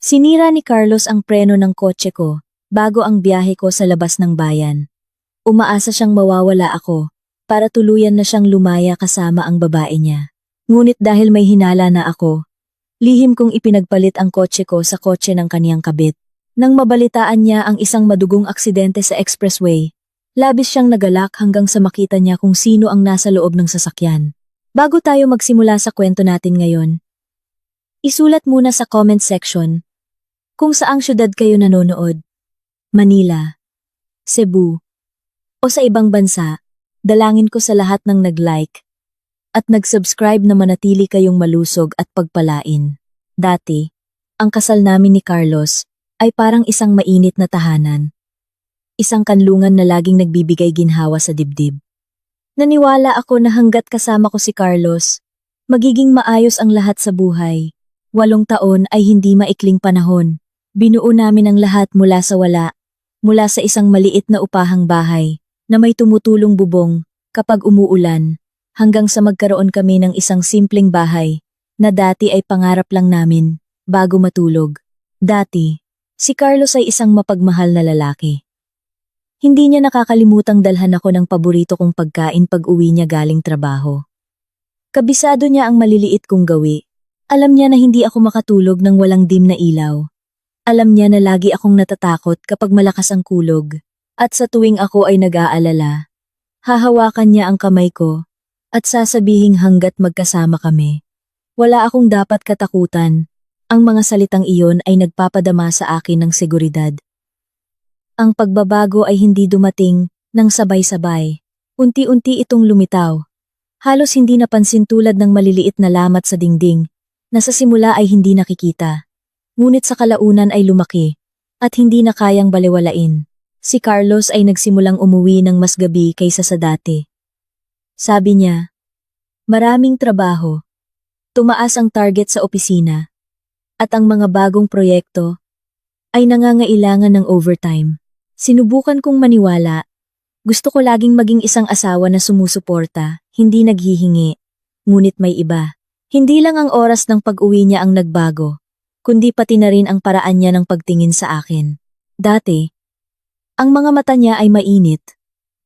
Sinira ni Carlos ang preno ng kotse ko bago ang biyahe ko sa labas ng bayan. Umaasa siyang mawawala ako para tuluyan na siyang lumaya kasama ang babae niya. Ngunit dahil may hinala na ako, lihim kong ipinagpalit ang kotse ko sa kotse ng kaniyang kabit. Nang mabalitaan niya ang isang madugong aksidente sa expressway, labis siyang nagalak hanggang sa makita niya kung sino ang nasa loob ng sasakyan. Bago tayo magsimula sa kwento natin ngayon, isulat muna sa comment section kung saang syudad kayo nanonood. Manila, Cebu, o sa ibang bansa. Dalangin ko sa lahat ng nag-like at nag-subscribe na manatili kayong malusog at pagpalain. Dati, ang kasal namin ni Carlos ay parang isang mainit na tahanan. Isang kanlungan na laging nagbibigay ginhawa sa dibdib. Naniwala ako na hanggat kasama ko si Carlos, magiging maayos ang lahat sa buhay. 8 taon ay hindi maikling panahon. Binuo namin ang lahat mula sa wala, mula sa isang maliit na upahang bahay na may tumutulong bubong kapag umuulan, hanggang sa magkaroon kami ng isang simpleng bahay na dati ay pangarap lang namin bago matulog. Dati, si Carlos ay isang mapagmahal na lalaki. Hindi niya nakakalimutang dalhan ako ng paborito kong pagkain pag uwi niya galing trabaho. Kabisado niya ang maliliit kong gawi. Alam niya na hindi ako makatulog nang walang dim na ilaw. Alam niya na lagi akong natatakot kapag malakas ang kulog. At sa tuwing ako ay nag-aalala, hahawakan niya ang kamay ko at sasabihing hanggat magkasama kami. Wala akong dapat katakutan. Ang mga salitang iyon ay nagpapadama sa akin ng seguridad. Ang pagbabago ay hindi dumating ng sabay-sabay. Unti-unti itong lumitaw. Halos hindi napansin tulad ng maliliit na lamat sa dingding na sa simula ay hindi nakikita. Ngunit sa kalaunan ay lumaki at hindi na kayang balewalain. Si Carlos ay nagsimulang umuwi ng mas gabi kaysa sa dati. Sabi niya, maraming trabaho. Tumaas ang target sa opisina. At ang mga bagong proyekto ay nangangailangan ng overtime. Sinubukan kong maniwala. Gusto ko laging maging isang asawa na sumusuporta, hindi naghihingi. Ngunit may iba. Hindi lang ang oras ng pag-uwi niya ang nagbago, kundi pati na rin ang paraan niya ng pagtingin sa akin. Dati, ang mga mata niya ay mainit.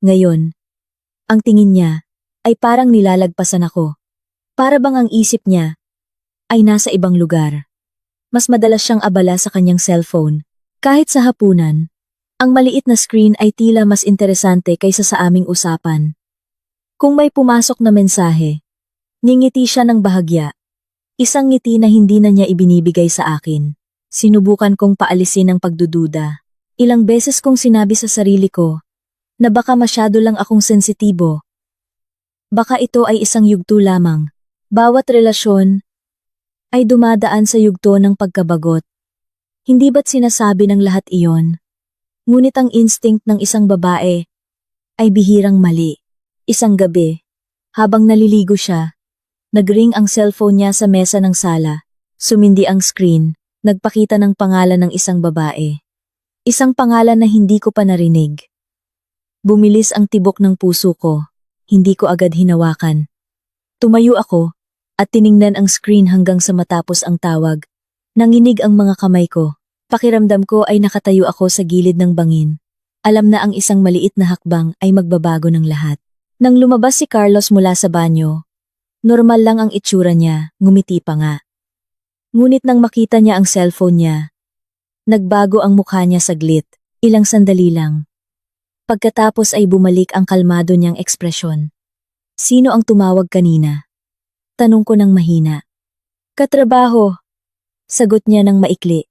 Ngayon, ang tingin niya ay parang nilalagpasan ako. Para bang ang isip niya ay nasa ibang lugar. Mas madalas siyang abala sa kanyang cellphone. Kahit sa hapunan, ang maliit na screen ay tila mas interesante kaysa sa aming usapan. Kung may pumasok na mensahe, ngingiti siya ng bahagya. Isang ngiti na hindi na niya ibinibigay sa akin. Sinubukan kong paalisin ang pagdududa. Ilang beses kong sinabi sa sarili ko na baka masyado lang akong sensitibo. Baka ito ay isang yugto lamang. Bawat relasyon ay dumadaan sa yugto ng pagkabagot. Hindi ba't sinasabi ng lahat iyon? Ngunit ang instinct ng isang babae ay bihirang mali. Isang gabi, habang naliligo siya, nagring ang cellphone niya sa mesa ng sala. Sumindi ang screen, nagpakita ng pangalan ng isang babae. Isang pangalan na hindi ko pa narinig. Bumilis ang tibok ng puso ko. Hindi ko agad hinawakan. Tumayo ako at tiningnan ang screen hanggang sa matapos ang tawag. Nanginig ang mga kamay ko. Pakiramdam ko ay nakatayo ako sa gilid ng bangin. Alam na ang isang maliit na hakbang ay magbabago ng lahat. Nang lumabas si Carlos mula sa banyo, normal lang ang itsura niya, ngumiti pa nga. Ngunit nang makita niya ang cellphone niya, nagbago ang mukha niya saglit, ilang sandali lang. Pagkatapos ay bumalik ang kalmado niyang ekspresyon. Sino ang tumawag kanina? Tanong ko ng mahina. Katrabaho, sagot niya ng maikli.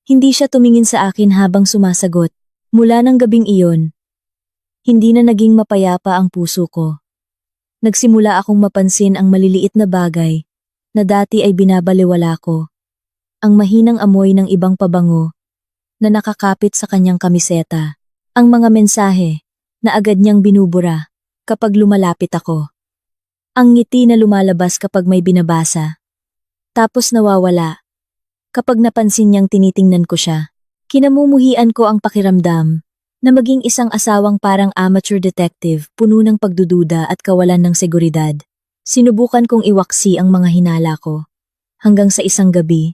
Hindi siya tumingin sa akin habang sumasagot. Mula ng gabing iyon, hindi na naging mapayapa ang puso ko. Nagsimula akong mapansin ang maliliit na bagay na dati ay binabalewala ko. Ang mahinang amoy ng ibang pabango na nakakapit sa kanyang kamiseta. Ang mga mensahe na agad niyang binubura kapag lumalapit ako. Ang ngiti na lumalabas kapag may binabasa. Tapos nawawala kapag napansin niyang tinitingnan ko siya. Kinamumuhian ko ang pakiramdam na maging isang asawang parang amateur detective, puno ng pagdududa at kawalan ng seguridad. Sinubukan kong iwaksi ang mga hinala ko. Hanggang sa isang gabi,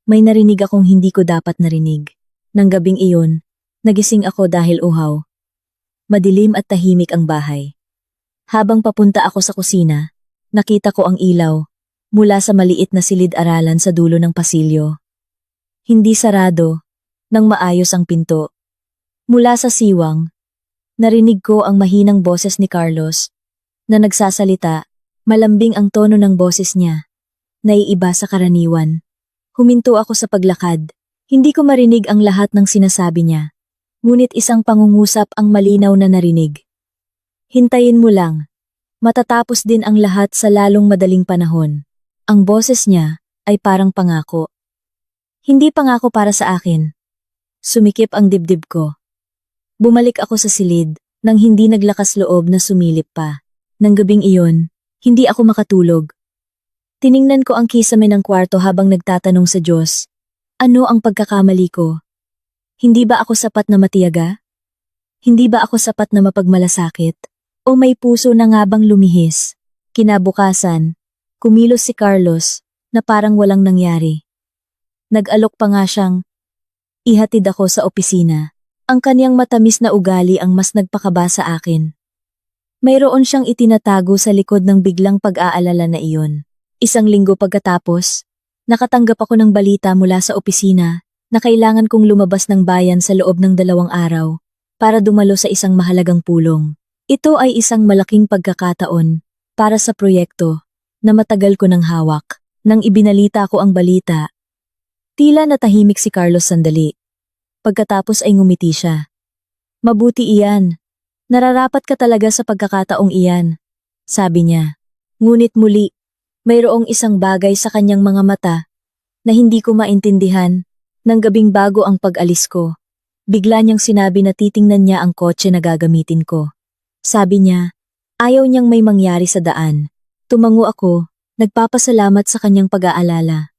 May narinig akong hindi ko dapat narinig. Nang gabing iyon, nagising ako dahil uhaw. Madilim at tahimik ang bahay. Habang papunta ako sa kusina, nakita ko ang ilaw mula sa maliit na silid-aralan sa dulo ng pasilyo. Hindi sarado, nang maayos ang pinto. Mula sa siwang, narinig ko ang mahinang boses ni Carlos na nagsasalita, malambing ang tono ng boses niya. Naiiba sa karaniwan. Huminto ako sa paglakad. Hindi ko marinig ang lahat ng sinasabi niya. Ngunit isang pangungusap ang malinaw na narinig. Hintayin mo lang. Matatapos din ang lahat sa lalong madaling panahon. Ang boses niya ay parang pangako. Hindi pangako para sa akin. Sumikip ang dibdib ko. Bumalik ako sa silid nang hindi naglakas loob na sumilip pa. Nang gabing iyon, hindi ako makatulog. Tiningnan ko ang kisame ng kwarto habang nagtatanong sa Diyos. Ano ang pagkakamali ko? Hindi ba ako sapat na matiyaga? Hindi ba ako sapat na mapagmalasakit? O may puso na nga bang lumihis? Kinabukasan, kumilos si Carlos na parang walang nangyari. Nag-alok pa nga siyang ihatid ako sa opisina. Ang kaniyang matamis na ugali ang mas nagpakaba sa akin. Mayroon siyang itinatago sa likod ng biglang pag-aalala na iyon. Isang linggo pagkatapos, nakatanggap ako ng balita mula sa opisina na kailangan kong lumabas ng bayan sa loob ng 2 araw para dumalo sa isang mahalagang pulong. Ito ay isang malaking pagkakataon para sa proyekto na matagal ko ng hawak. Nang ibinalita ko ang balita, tila natahimik si Carlos sandali. Pagkatapos ay ngumiti siya. Mabuti iyan. Nararapat ka talaga sa pagkakataong iyan, sabi niya. Ngunit muli, mayroong isang bagay sa kanyang mga mata na hindi ko maintindihan. Nang gabing bago ang pag-alis ko, bigla niyang sinabi na titingnan niya ang kotse na gagamitin ko. Sabi niya, ayaw niyang may mangyari sa daan. Tumango ako, nagpapasalamat sa kanyang pag-aalala.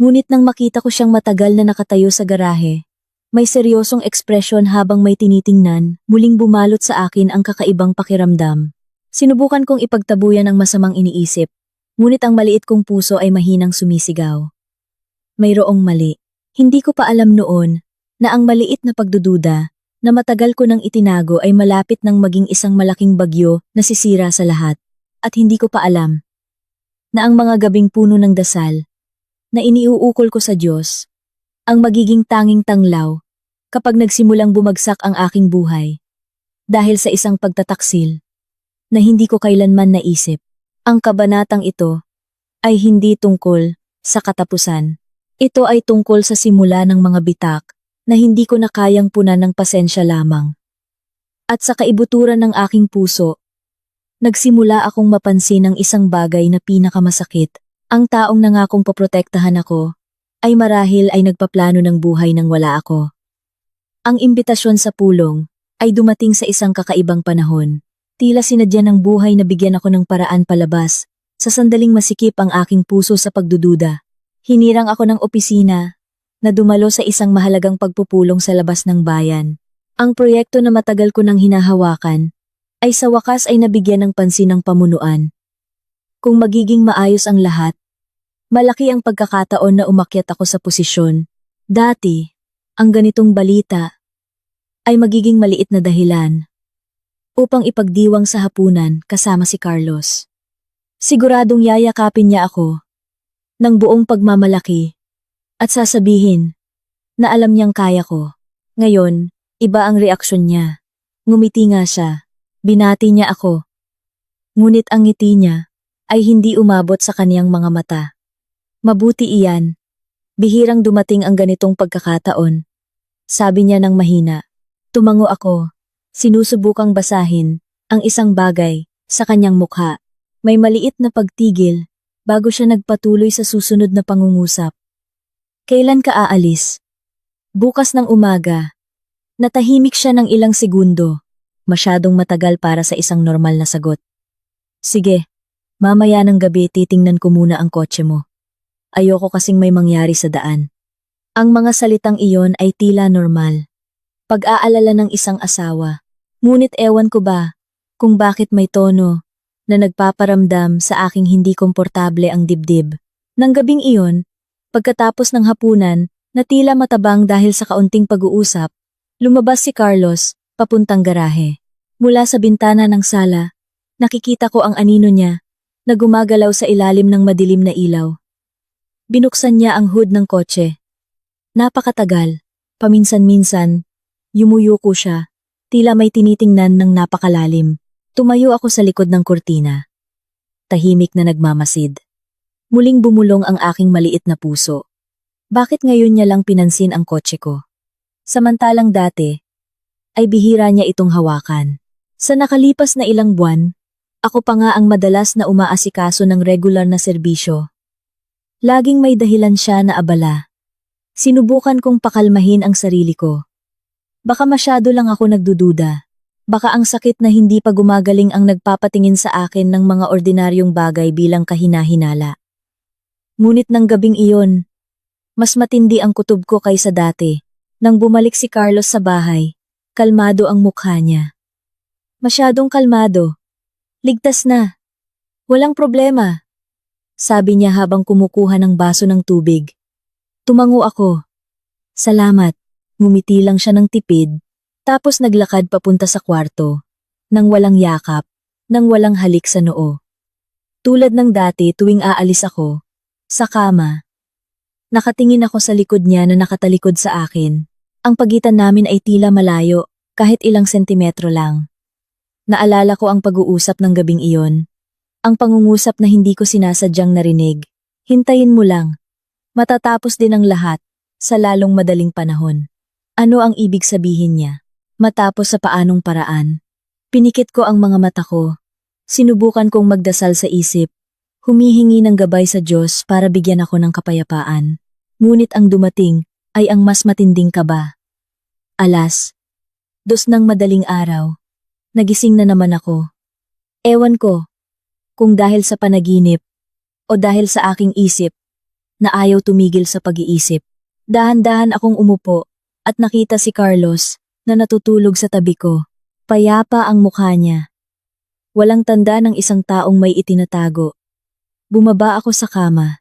Ngunit nang makita ko siyang matagal na nakatayo sa garahe, may seryosong ekspresyon habang may tinitingnan, muling bumalot sa akin ang kakaibang pakiramdam. Sinubukan kong ipagtabuyan ang masamang iniisip, ngunit ang maliit kong puso ay mahinang sumisigaw. Mayroong mali. Hindi ko pa alam noon na ang maliit na pagdududa na matagal ko nang itinago ay malapit nang maging isang malaking bagyo na sisira sa lahat. At hindi ko pa alam na ang mga gabing puno ng dasal na iniuukol ko sa Diyos ang magiging tanging tanglaw kapag nagsimulang bumagsak ang aking buhay dahil sa isang pagtataksil na hindi ko kailanman naisip. Ang kabanatang ito ay hindi tungkol sa katapusan. Ito ay tungkol sa simula ng mga bitak na hindi ko na kayang punan ng pasensya lamang. At sa kaibuturan ng aking puso, nagsimula akong mapansin ang isang bagay na pinakamasakit. Ang taong nangakong poprotektahan ako ay marahil ay nagpaplano ng buhay nang wala ako. Ang imbitasyon sa pulong ay dumating sa isang kakaibang panahon. Tila sinadya ng buhay na bigyan ako ng paraan palabas sa sandaling masikip ang aking puso sa pagdududa. Hinirang ako ng opisina na dumalo sa isang mahalagang pagpupulong sa labas ng bayan. Ang proyekto na matagal ko nang hinahawakan ay sa wakas ay nabigyan ng pansin ng pamunuan. Kung magiging maayos ang lahat, malaki ang pagkakataon na umakyat ako sa posisyon. Dati, ang ganitong balita ay magiging maliit na dahilan upang ipagdiwang sa hapunan kasama si Carlos. Siguradong yayakapin niya ako ng buong pagmamalaki at sasabihin na alam niyang kaya ko. Ngayon, iba ang reaksyon niya. Ngumiti nga siya. Binati niya ako. Ngunit ang ngiti niya ay hindi umabot sa kaniyang mga mata. Mabuti iyan. Bihirang dumating ang ganitong pagkakataon. Sabi niya ng mahina. Tumango ako. Sinusubukang basahin ang isang bagay sa kanyang mukha. May maliit na pagtigil bago siya nagpatuloy sa susunod na pangungusap. Kailan ka aalis? Bukas ng umaga. Natahimik siya ng ilang segundo. Masyadong matagal para sa isang normal na sagot. Sige, mamaya ng gabi titingnan ko muna ang kotse mo. Ayoko kasing may mangyari sa daan. Ang mga salitang iyon ay tila normal. Pag-aalala ng isang asawa. Ngunit ewan ko ba kung bakit may tono na nagpaparamdam sa aking hindi komportable ang dibdib. Nang gabing iyon, Pagkatapos ng hapunan, na tila matabang dahil sa kaunting pag-uusap, lumabas si Carlos, papuntang garahe. Mula sa bintana ng sala, nakikita ko ang anino niya, na gumagalaw sa ilalim ng madilim na ilaw. Binuksan niya ang hood ng kotse. Napakatagal, paminsan-minsan, yumuyuko siya, tila may tinitingnan ng napakalalim. Tumayo ako sa likod ng kurtina. Tahimik na nagmamasid. Muling bumulong ang aking maliit na puso. Bakit ngayon niya lang pinansin ang kotse ko? Samantalang dati, ay bihira niya itong hawakan. Sa nakalipas na ilang buwan, ako pa nga ang madalas na umaasikaso ng regular na serbisyo. Laging may dahilan siya na abala. Sinubukan kong pakalmahin ang sarili ko. Baka masyado lang ako nagdududa. Baka ang sakit na hindi pa gumagaling ang nagpapatingin sa akin ng mga ordinaryong bagay bilang kahina-hinala. Ngunit ng gabing iyon, mas matindi ang kutob ko kaysa dati. Nang bumalik si Carlos sa bahay, kalmado ang mukha niya. Masyadong kalmado. Ligtas na. Walang problema. Sabi niya habang kumukuha ng baso ng tubig. Tumango ako. Salamat. Ngumiti lang siya ng tipid, tapos naglakad papunta sa kwarto. Nang walang yakap, nang walang halik sa noo. Tulad ng dati tuwing aalis ako, sa kama. Nakatingin ako sa likod niya na nakatalikod sa akin. Ang pagitan namin ay tila malayo, kahit ilang sentimetro lang. Naalala ko ang pag-uusap ng gabing iyon. Ang pangungusap na hindi ko sinasadyang narinig. Hintayin mo lang. Matatapos din ang lahat, sa lalong madaling panahon. Ano ang ibig sabihin niya? Matapos sa paanong paraan? Pinikit ko ang mga mata ko. Sinubukan kong magdasal sa isip. Humihingi ng gabay sa Diyos para bigyan ako ng kapayapaan. Ngunit ang dumating ay ang mas matinding kaba. Alas, 2 ng madaling araw. Nagising na naman ako. Ewan ko, kung dahil sa panaginip o dahil sa aking isip na ayaw tumigil sa pag-iisip. Dahan-dahan akong umupo at nakita si Carlos na natutulog sa tabi ko. Payapa ang mukha niya. Walang tanda ng isang taong may itinatago. Bumaba ako sa kama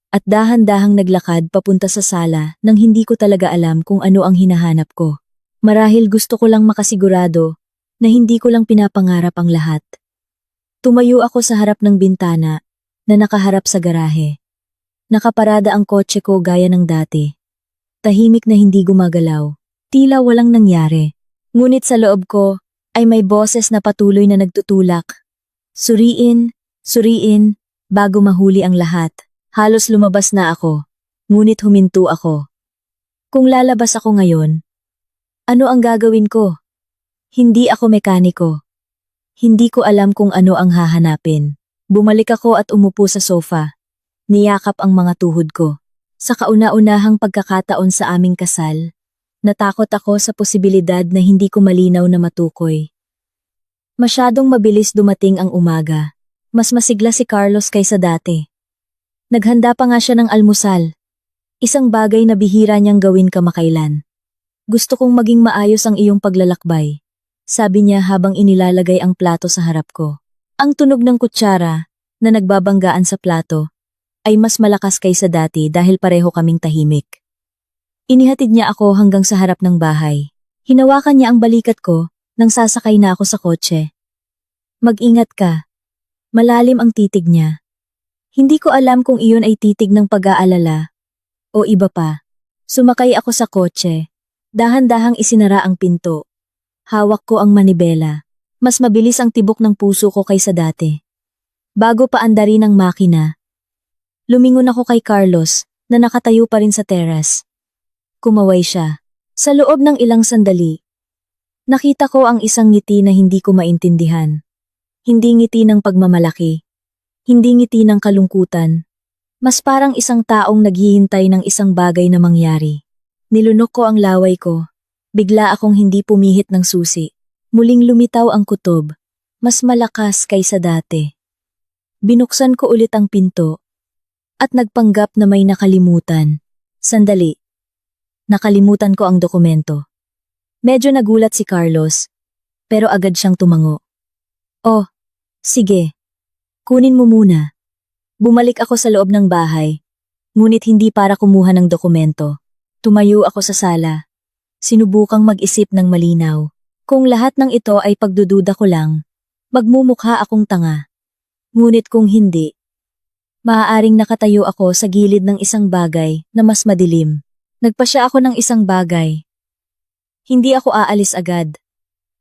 at dahan-dahang naglakad papunta sa sala nang hindi ko talaga alam kung ano ang hinahanap ko. Marahil gusto ko lang makasigurado na hindi ko lang pinapangarap ang lahat. Tumayo ako sa harap ng bintana na nakaharap sa garahe. Nakaparada ang kotse ko gaya ng dati. Tahimik na hindi gumagalaw. Tila walang nangyari. Ngunit sa loob ko ay may boses na patuloy na nagtutulak. Suriin, suriin, bago mahuli ang lahat. Halos lumabas na ako. Ngunit huminto ako. Kung lalabas ako ngayon, ano ang gagawin ko? Hindi ako mekaniko. Hindi ko alam kung ano ang hahanapin. Bumalik ako at umupo sa sofa. Niyakap ang mga tuhod ko. Sa kauna-unahang pagkakataon sa aming kasal, natakot ako sa posibilidad na hindi ko malinaw na matukoy. Masyadong mabilis dumating ang umaga. Mas masigla si Carlos kaysa dati. Naghanda pa nga siya ng almusal. Isang bagay na bihira niyang gawin kamakailan. Gusto kong maging maayos ang iyong paglalakbay, sabi niya habang inilalagay ang plato sa harap ko. Ang tunog ng kutsara, na nagbabanggaan sa plato, ay mas malakas kaysa dati dahil pareho kaming tahimik. Inihatid niya ako hanggang sa harap ng bahay. Hinawakan niya ang balikat ko nang sasakay na ako sa kotse. Mag-ingat ka. Malalim ang titig niya. Hindi ko alam kung iyon ay titig ng pag-aalala o iba pa. Sumakay ako sa kotse. Dahan-dahang isinara ang pinto. Hawak ko ang manibela. Mas mabilis ang tibok ng puso ko kaysa dati. Bago pa andarin ang makina, lumingon ako kay Carlos na nakatayo pa rin sa teras. Kumaway siya. Sa loob ng ilang sandali, nakita ko ang isang ngiti na hindi ko maintindihan. Hindi ngiti ng pagmamalaki. Hindi ngiti ng kalungkutan. Mas parang isang taong naghihintay ng isang bagay na mangyari. Nilunok ko ang laway ko. Bigla akong hindi pumihit ng susi. Muling lumitaw ang kutob. Mas malakas kaysa dati. Binuksan ko ulit ang pinto. At nagpanggap na may nakalimutan. Sandali. Nakalimutan ko ang dokumento. Medyo nagulat si Carlos. Pero agad siyang tumango. Oh, sige. Kunin mo muna. Bumalik ako sa loob ng bahay. ngunit hindi para kumuha ng dokumento. Tumayo ako sa sala. Sinubukang mag-isip ng malinaw. Kung lahat ng ito ay pagdududa ko lang, magmumukha akong tanga. Ngunit kung hindi, maaaring nakatayo ako sa gilid ng isang bagay na mas madilim. Nagpasya ako ng isang bagay. Hindi ako aalis agad.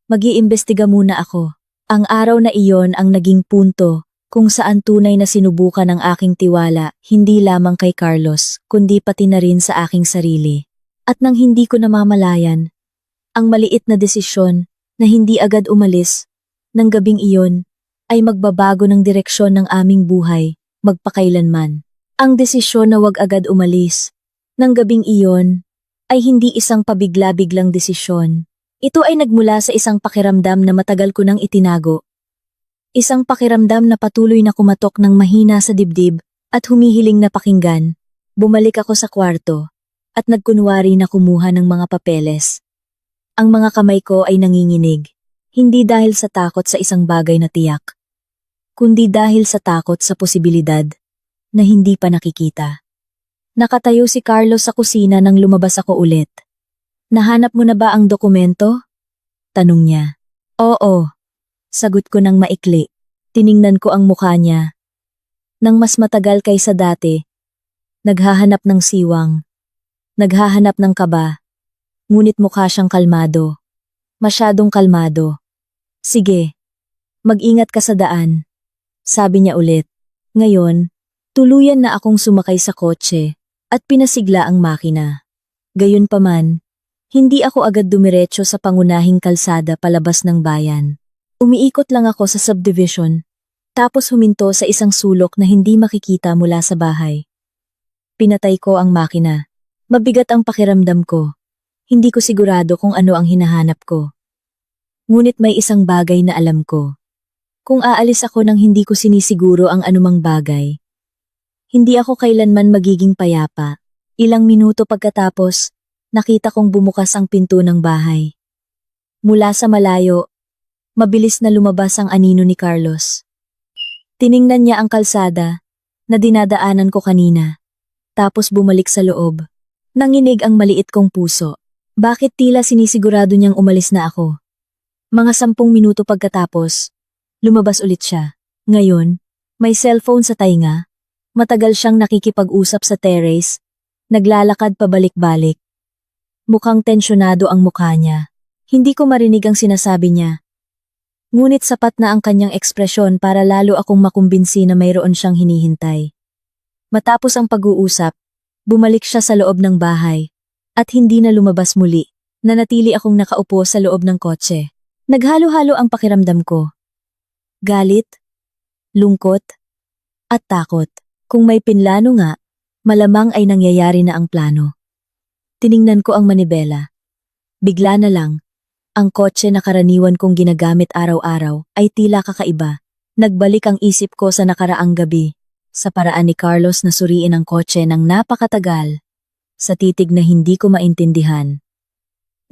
Mag-iimbestiga muna ako. Ang araw na iyon ang naging punto kung saan tunay na sinubukan ang aking tiwala, hindi lamang kay Carlos, kundi pati na rin sa aking sarili. At nang hindi ko namamalayan, ang maliit na desisyon na hindi agad umalis ng gabing iyon ay magbabago ng direksyon ng aming buhay, magpakailanman. Ang desisyon na wag agad umalis ng gabing iyon ay hindi isang pabigla-biglang desisyon. Ito ay nagmula sa isang pakiramdam na matagal ko nang itinago. Isang pakiramdam na patuloy na kumatok ng mahina sa dibdib at humihiling na pakinggan. Bumalik ako sa kwarto at nagkunwari na kumuha ng mga papeles. Ang mga kamay ko ay nanginginig, hindi dahil sa takot sa isang bagay na tiyak, kundi dahil sa takot sa posibilidad na hindi pa nakikita. Nakatayo si Carlos sa kusina nang lumabas ako ulit. Nahanap mo na ba ang dokumento? Tanong niya. Oo. Sagot ko ng maikli. Tiningnan ko ang mukha niya. Nang mas matagal kaysa dati, naghahanap ng siwang. Naghahanap ng kaba. Ngunit mukha siyang kalmado. Masyadong kalmado. Sige. Mag-ingat ka sa daan. Sabi niya ulit. Ngayon, tuluyan na akong sumakay sa kotse at pinasigla ang makina. Gayunpaman, hindi ako agad dumiretso sa pangunahing kalsada palabas ng bayan. Umiikot lang ako sa subdivision, tapos huminto sa isang sulok na hindi makikita mula sa bahay. Pinatay ko ang makina. Mabigat ang pakiramdam ko. Hindi ko sigurado kung ano ang hinahanap ko. Ngunit may isang bagay na alam ko. Kung aalis ako nang hindi ko sinisiguro ang anumang bagay, hindi ako kailanman magiging payapa. Ilang minuto pagkatapos, nakita kong bumukas ang pinto ng bahay. Mula sa malayo, mabilis na lumabas ang anino ni Carlos. Tiningnan niya ang kalsada na dinadaanan ko kanina, tapos bumalik sa loob. Nanginig ang maliit kong puso. Bakit tila sinisigurado niyang umalis na ako? Mga 10 minuto pagkatapos, lumabas ulit siya. Ngayon, may cellphone sa tainga. Matagal siyang nakikipag-usap sa terrace, naglalakad pabalik-balik. Mukhang tensyonado ang mukha niya. Hindi ko marinig ang sinasabi niya. Ngunit sapat na ang kanyang ekspresyon para lalo akong makumbinsi na mayroon siyang hinihintay. Matapos ang pag-uusap, bumalik siya sa loob ng bahay at hindi na lumabas muli. Nanatili akong nakaupo sa loob ng kotse. Naghalo-halo ang pakiramdam ko. Galit, lungkot, at takot. Kung may pinlano nga, malamang ay nangyayari na ang plano. Tiningnan ko ang manibela. Bigla na lang, ang kotse na karaniwan kong ginagamit araw-araw ay tila kakaiba. Nagbalik ang isip ko sa nakaraang gabi, sa paraan ni Carlos na suriin ang kotse ng napakatagal, sa titig na hindi ko maintindihan.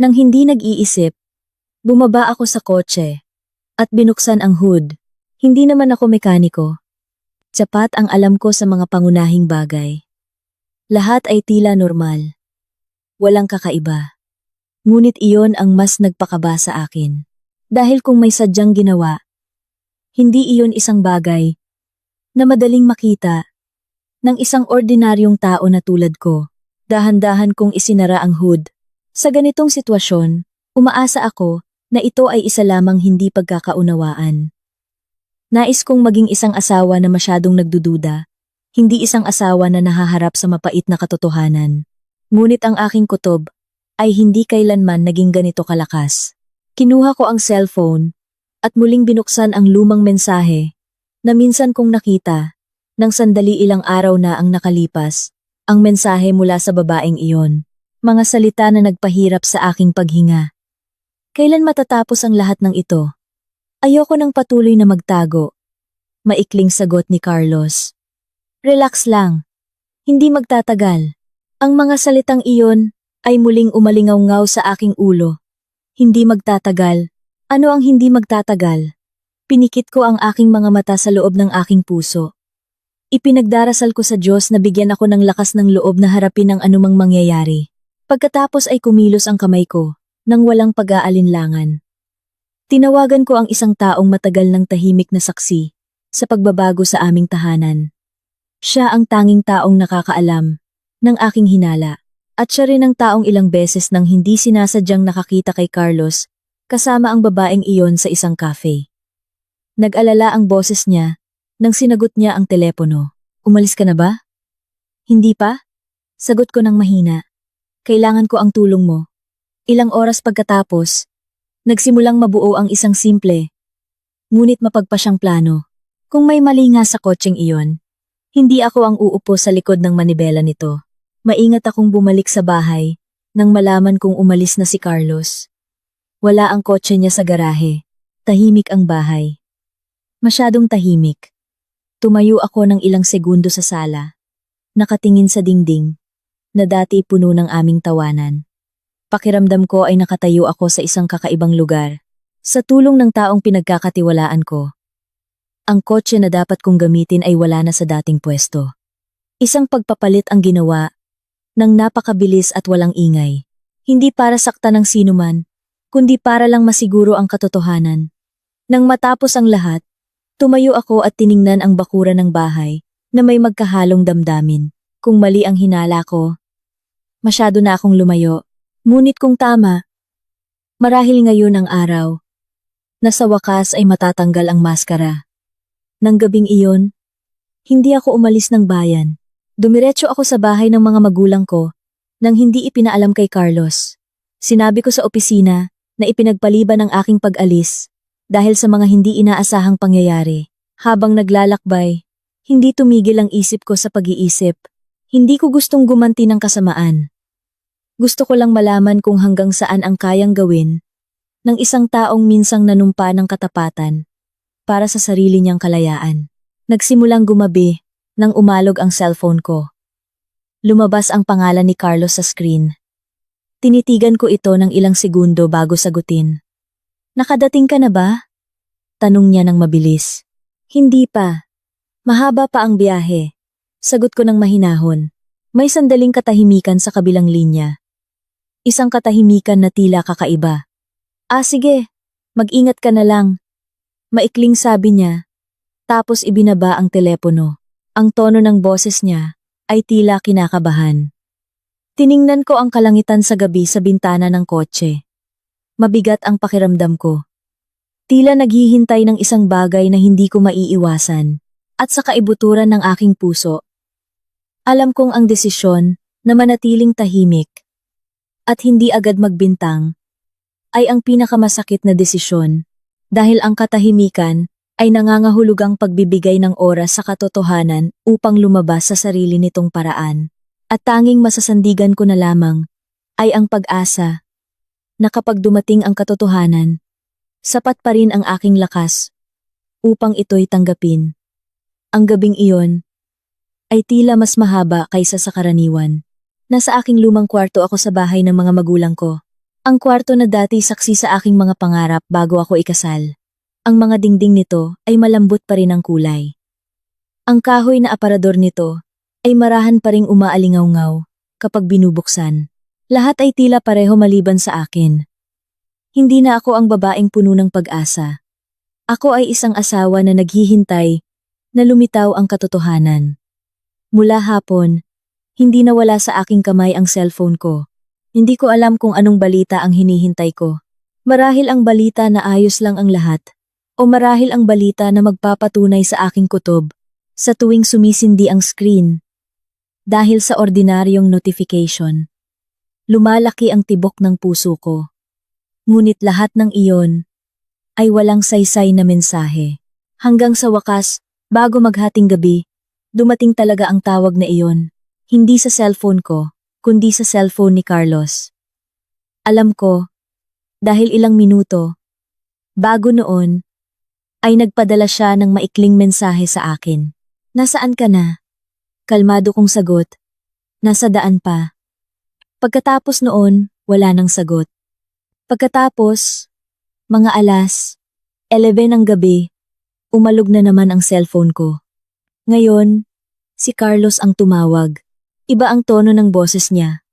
Nang hindi nag-iisip, bumaba ako sa kotse at binuksan ang hood. Hindi naman ako mekaniko. Sapat ang alam ko sa mga pangunahing bagay. Lahat ay tila normal. Walang kakaiba. Ngunit iyon ang mas nagpakaba sa akin. Dahil kung may sadyang ginawa, hindi iyon isang bagay na madaling makita ng isang ordinaryong tao na tulad ko. Dahan-dahan kong isinara ang hood. Sa ganitong sitwasyon, umaasa ako na ito ay isa lamang hindi pagkakaunawaan. Nais kong maging isang asawa na masyadong nagdududa, hindi isang asawa na nahaharap sa mapait na katotohanan. Ngunit ang aking kutob ay hindi kailanman naging ganito kalakas. Kinuha ko ang cellphone at muling binuksan ang lumang mensahe na minsan kong nakita nang sandali ilang araw na ang nakalipas. Ang mensahe mula sa babaeng iyon. Mga salita na nagpahirap sa aking paghinga. Kailan matatapos ang lahat ng ito? Ayoko nang patuloy na magtago. Maikling sagot ni Carlos. Relax lang. Hindi magtatagal. Ang mga salitang iyon ay muling umalingaw-ngaw sa aking ulo. Hindi magtatagal. Ano ang hindi magtatagal? Pinikit ko ang aking mga mata sa loob ng aking puso. Ipinagdarasal ko sa Diyos na bigyan ako ng lakas ng loob na harapin ang anumang mangyayari. Pagkatapos ay kumilos ang kamay ko, nang walang pag-aalinlangan. Tinawagan ko ang isang taong matagal ng tahimik na saksi sa pagbabago sa aming tahanan. Siya ang tanging taong nakakaalam ng aking hinala, at siya rin ang taong ilang beses nang hindi sinasadyang nakakita kay Carlos kasama ang babaeng iyon sa isang cafe. Nag-alala ang boses niya nang sinagot niya ang telepono. Umalis ka na ba? Hindi pa? Sagot ko ng mahina. Kailangan ko ang tulong mo. Ilang oras pagkatapos, nagsimulang mabuo ang isang simple, ngunit mapagpasyang plano. Kung may mali nga sa kotseng iyon, hindi ako ang uupo sa likod ng manibela nito. Maingat akong bumalik sa bahay nang malaman kong umalis na si Carlos. Wala ang kotse niya sa garahe. Tahimik ang bahay. Masyadong tahimik. Tumayo ako ng ilang segundo sa sala. Nakatingin sa dingding, na dati puno ng aming tawanan. Pakiramdam ko ay nakatayo ako sa isang kakaibang lugar. Sa tulong ng taong pinagkakatiwalaan ko. Ang kotse na dapat kong gamitin ay wala na sa dating pwesto. Isang pagpapalit ang ginawa, nang napakabilis at walang ingay. Hindi para sakta ng sinuman, kundi para lang masiguro ang katotohanan. Nang matapos ang lahat, tumayo ako at tiningnan ang bakuran ng bahay na may magkahalong damdamin. Kung mali ang hinala ko, masyado na akong lumayo. Ngunit kung tama, marahil ngayon ang araw, na sa wakas ay matatanggal ang maskara. Nang gabing iyon, hindi ako umalis ng bayan. Dumiretso ako sa bahay ng mga magulang ko nang hindi ipinaalam kay Carlos. Sinabi ko sa opisina na ipinagpaliban ang aking pag-alis dahil sa mga hindi inaasahang pangyayari. Habang naglalakbay, hindi tumigil ang isip ko sa pag-iisip. Hindi ko gustong gumanti ng kasamaan. Gusto ko lang malaman kung hanggang saan ang kayang gawin ng isang taong minsang nanumpa ng katapatan para sa sarili niyang kalayaan. Nagsimulang gumabi nang umalog ang cellphone ko. Lumabas ang pangalan ni Carlos sa screen. Tinitigan ko ito ng ilang segundo bago sagutin. Nakadating ka na ba? Tanong niya ng mabilis. Hindi pa. Mahaba pa ang biyahe. Sagot ko ng mahinahon. May sandaling katahimikan sa kabilang linya. Isang katahimikan na tila kakaiba. Sige, mag-ingat ka na lang. Maikling sabi niya. Tapos ibinaba ang telepono. Ang tono ng boses niya ay tila kinakabahan. Tiningnan ko ang kalangitan sa gabi sa bintana ng kotse. Mabigat ang pakiramdam ko. Tila naghihintay ng isang bagay na hindi ko maiiwasan, at sa kaibuturan ng aking puso. Alam kong ang desisyon na manatiling tahimik at hindi agad magbintang ay ang pinakamasakit na desisyon dahil ang katahimikan ay nangangahulugang pagbibigay ng oras sa katotohanan upang lumabas sa sarili nitong paraan. At tanging masasandigan ko na lamang ay ang pag-asa na kapag dumating ang katotohanan, sapat pa rin ang aking lakas upang ito'y tanggapin. Ang gabing iyon ay tila mas mahaba kaysa sa karaniwan. Nasa aking lumang kwarto ako sa bahay ng mga magulang ko. Ang kwarto na dati saksi sa aking mga pangarap bago ako ikasal. Ang mga dingding nito ay malambot pa rin ang kulay. Ang kahoy na aparador nito ay marahan pa ring umaalingaw-ngaw kapag binubuksan. Lahat ay tila pareho maliban sa akin. Hindi na ako ang babaeng puno ng pag-asa. Ako ay isang asawa na naghihintay na lumitaw ang katotohanan. Mula hapon, hindi nawala sa aking kamay ang cellphone ko. Hindi ko alam kung anong balita ang hinihintay ko. Marahil ang balita na ayos lang ang lahat. O marahil ang balita na magpapatunay sa aking kutob sa tuwing sumisindi ang screen. Dahil sa ordinaryong notification, lumalaki ang tibok ng puso ko. Ngunit lahat ng iyon ay walang saysay na mensahe. Hanggang sa wakas, bago maghating gabi, dumating talaga ang tawag na iyon. Hindi sa cellphone ko, kundi sa cellphone ni Carlos. Alam ko, dahil ilang minuto, bago noon, ay nagpadala siya ng maikling mensahe sa akin. Nasaan ka na? Kalmado kong sagot. Nasa daan pa. Pagkatapos noon, wala nang sagot. Pagkatapos, mga alas 11 ng gabi, umalog na naman ang cellphone ko. Ngayon, Si Carlos ang tumawag. Iba ang tono ng boses niya.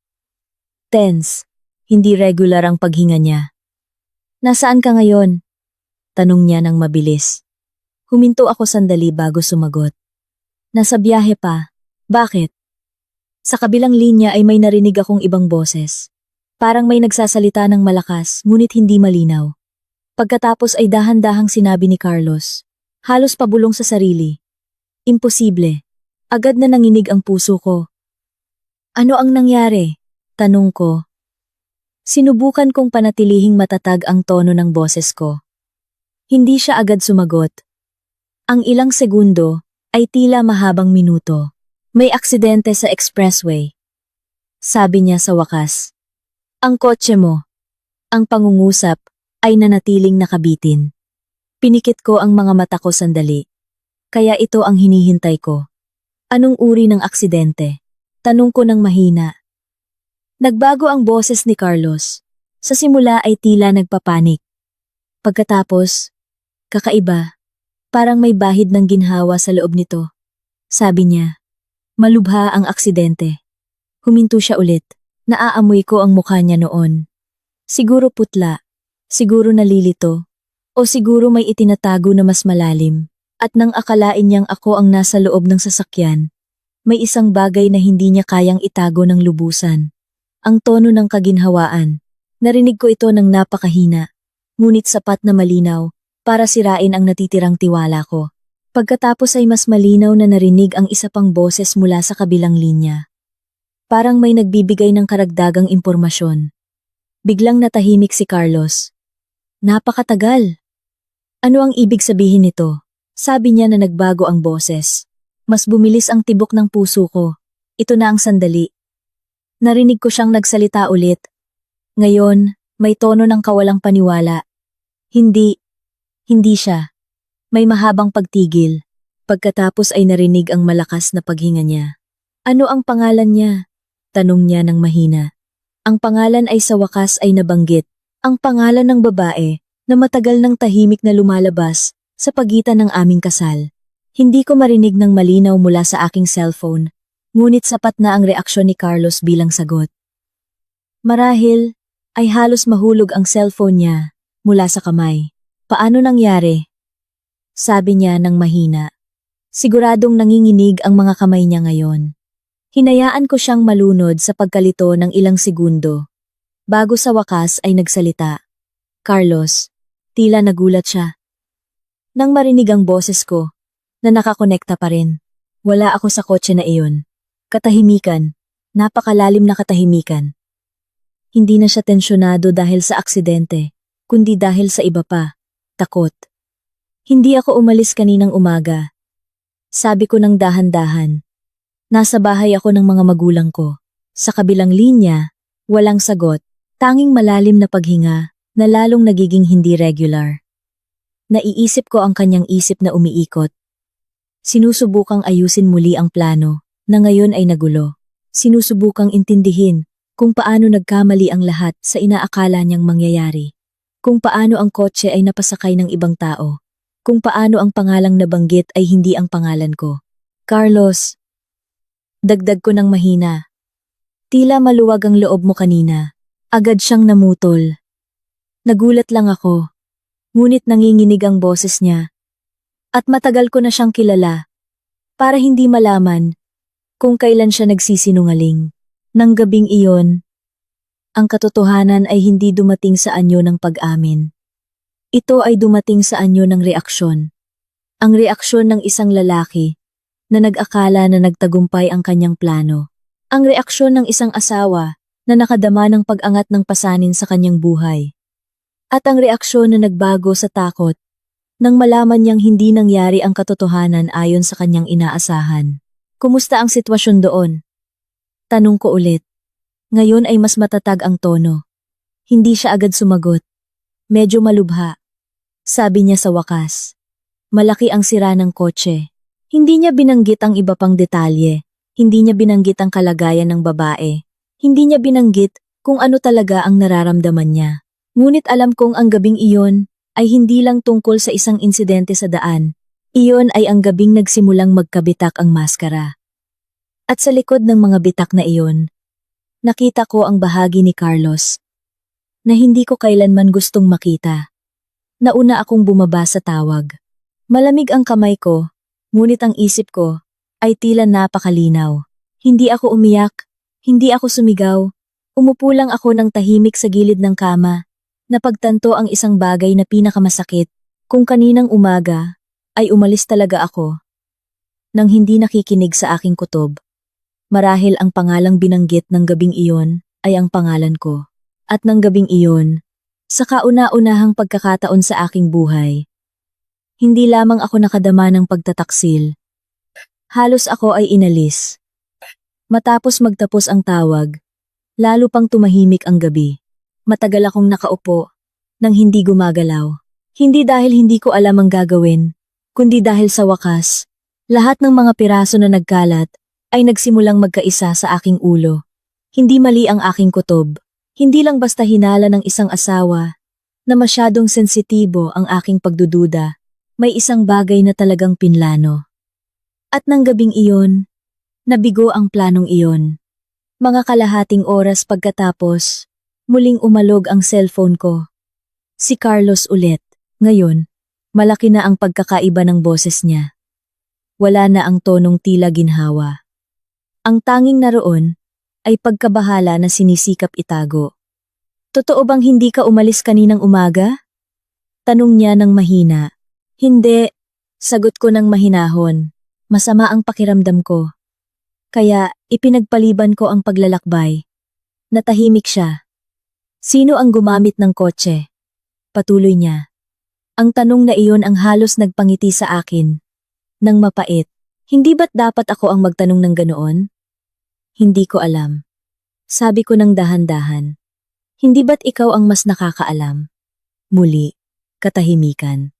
Tense. Hindi regular ang paghinga niya. Nasaan ka ngayon? Tanong niya ng mabilis. Huminto ako sandali bago sumagot. Nasa biyahe pa. Bakit? Sa kabilang linya ay may narinig akong ibang boses. Parang may nagsasalita ng malakas, ngunit hindi malinaw. Pagkatapos ay dahan-dahang sinabi ni Carlos. Halos pabulong sa sarili. Imposible. Agad na nanginig ang puso ko. Ano ang nangyari? Tanong ko. Sinubukan kong panatilihing matatag ang tono ng boses ko. Hindi siya agad sumagot. Ang ilang segundo ay tila mahabang minuto. May aksidente sa expressway. Sabi niya sa wakas. Ang kotse mo. Ang pangungusap ay nanatiling nakabitin. Pinikit ko ang mga mata ko sandali. Kaya ito ang hinihintay ko. Anong uri ng aksidente? Tanong ko ng mahina. Nagbago ang boses ni Carlos. Sa simula ay tila nagpapanik. Pagkatapos, kakaiba. Parang may bahid ng ginhawa sa loob nito. Sabi niya, malubha ang aksidente. Huminto siya ulit. Naaamoy ko ang mukha niya noon. Siguro putla, siguro nalilito, o siguro may itinatago na mas malalim. At nang akalain niyang ako ang nasa loob ng sasakyan, may isang bagay na hindi niya kayang itago ng lubusan. Ang tono ng kaginhawaan. Narinig ko ito ng napakahina, ngunit sapat na malinaw para sirain ang natitirang tiwala ko. Pagkatapos ay mas malinaw na narinig ang isa pang boses mula sa kabilang linya. Parang may nagbibigay ng karagdagang impormasyon. Biglang natahimik si Carlos. Napakatagal. Ano ang ibig sabihin nito? Sabi niya na nagbago ang boses. Mas bumilis ang tibok ng puso ko. Ito na ang sandali. Narinig ko siyang nagsalita ulit. Ngayon, may tono ng kawalang paniwala. Hindi siya. May mahabang pagtigil. Pagkatapos ay narinig ang malakas na paghinga niya. Ano ang pangalan niya? Tanong niya ng mahina. Ang pangalan ay sa wakas ay nabanggit. Ang pangalan ng babae na matagal nang tahimik na lumalabas sa pagitan ng aming kasal. Hindi ko marinig ng malinaw mula sa aking cellphone, ngunit sapat na ang reaksyon ni Carlos bilang sagot. Marahil ay halos mahulog ang cellphone niya mula sa kamay. Paano nangyari? Sabi niya ng mahina. Siguradong nanginginig ang mga kamay niya ngayon. Hinayaan ko siyang malunod sa pagkalito ng ilang segundo. Bago sa wakas ay nagsalita. Carlos, tila nagulat siya. Nang marinig ang boses ko, na nakakonekta pa rin. Wala ako sa kotse na iyon. Katahimikan, napakalalim na katahimikan. Hindi na siya tensyonado dahil sa aksidente, kundi dahil sa iba pa, takot. Hindi ako umalis kaninang umaga. Sabi ko ng dahan-dahan. Nasa bahay ako ng mga magulang ko. Sa kabilang linya, walang sagot, tanging malalim na paghinga na lalong nagiging hindi regular. Naiisip ko ang kanyang isip na umiikot. Sinusubukang ayusin muli ang plano na ngayon ay nagulo. Sinusubukang intindihin kung paano nagkamali ang lahat sa inaakala niyang mangyayari. Kung paano ang kotse ay napasakay ng ibang tao. Kung paano ang pangalang nabanggit ay hindi ang pangalan ko. Carlos, dagdag ko ng mahina. Tila maluwag ang loob mo kanina. Agad siyang namutol. Nagulat lang ako. Ngunit nanginginig ang boses niya. At matagal ko na siyang kilala. Para hindi malaman kung kailan siya nagsisinungaling. Nang gabing iyon, ang katotohanan ay hindi dumating sa anyo ng pag-amin. Ito ay dumating sa anyo ng reaksyon. Ang reaksyon ng isang lalaki na nag-akala na nagtagumpay ang kanyang plano. Ang reaksyon ng isang asawa na nakadama ng pag-angat ng pasanin sa kanyang buhay. At ang reaksyon na nagbago sa takot nang malaman niyang hindi nangyari ang katotohanan ayon sa kanyang inaasahan. Kumusta ang sitwasyon doon? Tanong ko ulit. Ngayon ay mas matatag ang tono. Hindi siya agad sumagot. Medyo malubha. Sabi niya sa wakas. Malaki ang sira ng kotse. Hindi niya binanggit ang iba pang detalye. Hindi niya binanggit ang kalagayan ng babae. Hindi niya binanggit kung ano talaga ang nararamdaman niya. Ngunit alam kong ang gabing iyon ay hindi lang tungkol sa isang insidente sa daan. Iyon ay ang gabing nagsimulang magkabitak ang maskara. At sa likod ng mga bitak na iyon, nakita ko ang bahagi ni Carlos na hindi ko kailanman gustong makita. Nauna akong bumaba sa tawag. Malamig ang kamay ko, ngunit ang isip ko ay tila napakalinaw. Hindi ako umiyak, hindi ako sumigaw, umupo lang ako ng tahimik sa gilid ng kama. Napagtanto ang isang bagay na pinakamasakit. Kung kaninang umaga, ay umalis talaga ako nang hindi nakikinig sa aking kutob. Marahil ang pangalang binanggit ng gabing iyon ay ang pangalan ko. At ng gabing iyon, sa kauna-unahang pagkakataon sa aking buhay, hindi lamang ako nakadama ng pagtataksil. Halos ako ay inalis. Matapos magtapos ang tawag, lalo pang tumahimik ang gabi. Matagal akong nakaupo nang hindi gumagalaw. Hindi dahil hindi ko alam ang gagawin, kundi dahil sa wakas, lahat ng mga piraso na nagkalat ay nagsimulang magkaisa sa aking ulo. Hindi mali ang aking kutob. Hindi lang basta hinala ng isang asawa na masyadong sensitibo ang aking pagdududa. May isang bagay na talagang pinlano. At nang gabing iyon, nabigo ang planong iyon. Mga kalahating oras pagkatapos, muling umalog ang cellphone ko. Si Carlos ulit. Ngayon, malaki na ang pagkakaiba ng boses niya. Wala na ang tonong tila ginhawa. Ang tanging naroon ay pagkabahala na sinisikap itago. Totoo bang hindi ka umalis kaninang umaga? Tanong niya ng mahina. Hindi, sagot ko ng mahinahon. Masama ang pakiramdam ko. Kaya ipinagpaliban ko ang paglalakbay. Natahimik siya. Sino ang gumamit ng kotse? Patuloy niya. Ang tanong na iyon ang halos nagpangiti sa akin. Nang mapait, hindi ba't dapat ako ang magtanong ng ganoon? Hindi ko alam. Sabi ko ng dahan-dahan. Hindi ba't ikaw ang mas nakakaalam? Muli, katahimikan.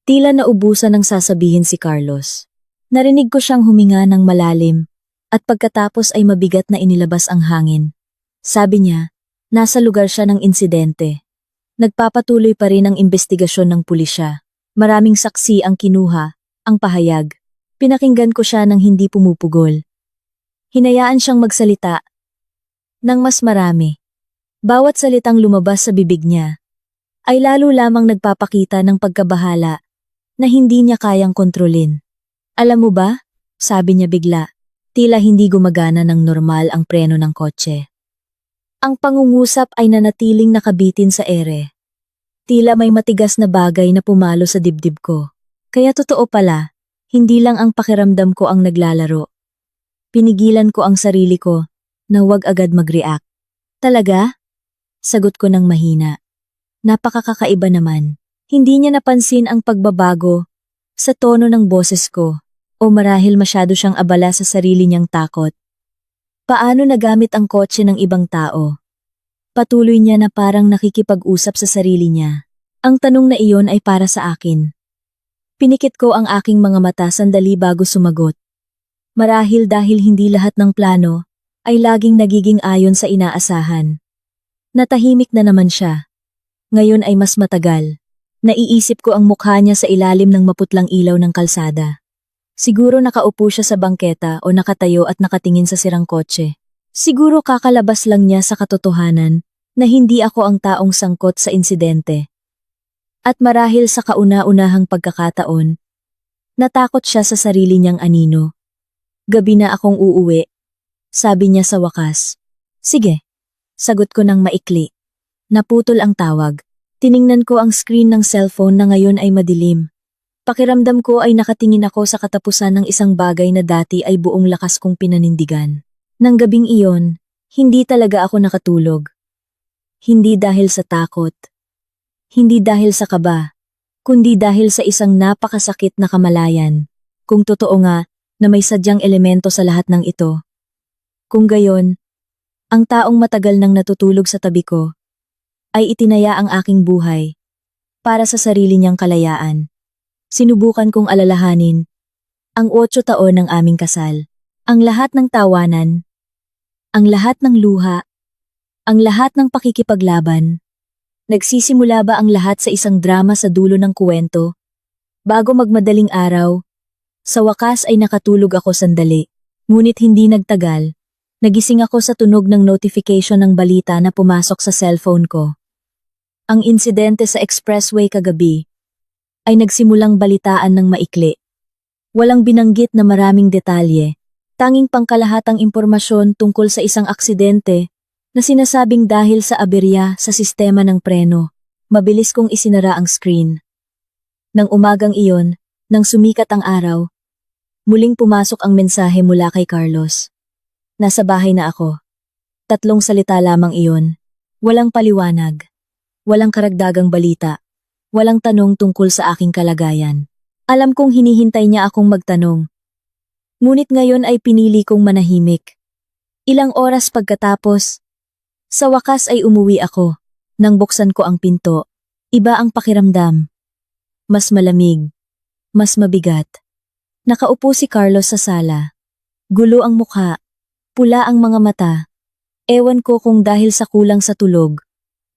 Tila naubusan ng sasabihin si Carlos. Narinig ko siyang huminga ng malalim, at pagkatapos ay mabigat na inilabas ang hangin. Sabi niya, nasa lugar siya ng insidente. Nagpapatuloy pa rin ang investigasyon ng pulisya. Maraming saksi ang kinuha, ang pahayag. Pinakinggan ko siya nang hindi pumupugol. Hinayaan siyang magsalita. Nang mas marami. Bawat salitang lumabas sa bibig niya ay lalo lamang nagpapakita ng pagkabahala na hindi niya kayang kontrolin. Alam mo ba? Sabi niya bigla. Tila hindi gumagana ng normal ang preno ng kotse. Ang pangungusap ay nanatiling nakabitin sa ere. Tila may matigas na bagay na pumalo sa dibdib ko. Kaya totoo pala, hindi lang ang pakiramdam ko ang naglalaro. Pinigilan ko ang sarili ko na huwag agad mag-react. Talaga? Sagot ko ng mahina. Napakakaiba naman. Hindi niya napansin ang pagbabago sa tono ng boses ko o marahil masyado siyang abala sa sarili niyang takot. Paano nagamit ang kotse ng ibang tao? Patuloy niya na parang nakikipag-usap sa sarili niya. Ang tanong na iyon ay para sa akin. Pinikit ko ang aking mga mata sandali bago sumagot. Marahil dahil hindi lahat ng plano ay laging nagiging ayon sa inaasahan. Natahimik na naman siya. Ngayon ay mas matagal. Naiisip ko ang mukha niya sa ilalim ng maputlang ilaw ng kalsada. Siguro nakaupo siya sa bangketa o nakatayo at nakatingin sa sirang kotse. Siguro kakalabas lang niya sa katotohanan na hindi ako ang taong sangkot sa insidente. At marahil sa kauna-unahang pagkakataon, natakot siya sa sarili niyang anino. Gabi na akong uuwi, sabi niya sa wakas. Sige, sagot ko ng maikli. Naputol ang tawag. Tiningnan ko ang screen ng cellphone na ngayon ay madilim. Pakiramdam ko ay nakatingin ako sa katapusan ng isang bagay na dati ay buong lakas kong pinanindigan. Nang gabing iyon, hindi talaga ako nakatulog. Hindi dahil sa takot. Hindi dahil sa kaba. Kundi dahil sa isang napakasakit na kamalayan. Kung totoo nga na may sadyang elemento sa lahat ng ito. Kung gayon, ang taong matagal nang natutulog sa tabi ko ay itinaya ang aking buhay para sa sarili niyang kalayaan. Sinubukan kong alalahanin ang 8 taon ng aming kasal, ang lahat ng tawanan, ang lahat ng luha, ang lahat ng pakikipaglaban. Nagsisimula ba ang lahat sa isang drama sa dulo ng kwento? Bago magmadaling araw, sa wakas ay nakatulog ako sandali. Ngunit hindi nagtagal. Nagising ako sa tunog ng notification ng balita na pumasok sa cellphone ko. Ang insidente sa expressway kagabi ay nagsimulang balitaan ng maikli. Walang binanggit na maraming detalye, tanging pangkalahatang impormasyon tungkol sa isang aksidente na sinasabing dahil sa aberya sa sistema ng preno. Mabilis kong isinara ang screen. Nang umagang iyon, nang sumikat ang araw, muling pumasok ang mensahe mula kay Carlos. Nasa bahay na ako. 3 salita lamang iyon. Walang paliwanag. Walang karagdagang balita. Walang tanong tungkol sa aking kalagayan. Alam kong hinihintay niya akong magtanong. Ngunit ngayon ay pinili kong manahimik. Ilang oras pagkatapos, sa wakas ay umuwi ako. Nang buksan ko ang pinto, iba ang pakiramdam. Mas malamig. Mas mabigat. Nakaupo si Carlos sa sala. Gulo ang mukha. Pula ang mga mata. Ewan ko kung dahil sa kulang sa tulog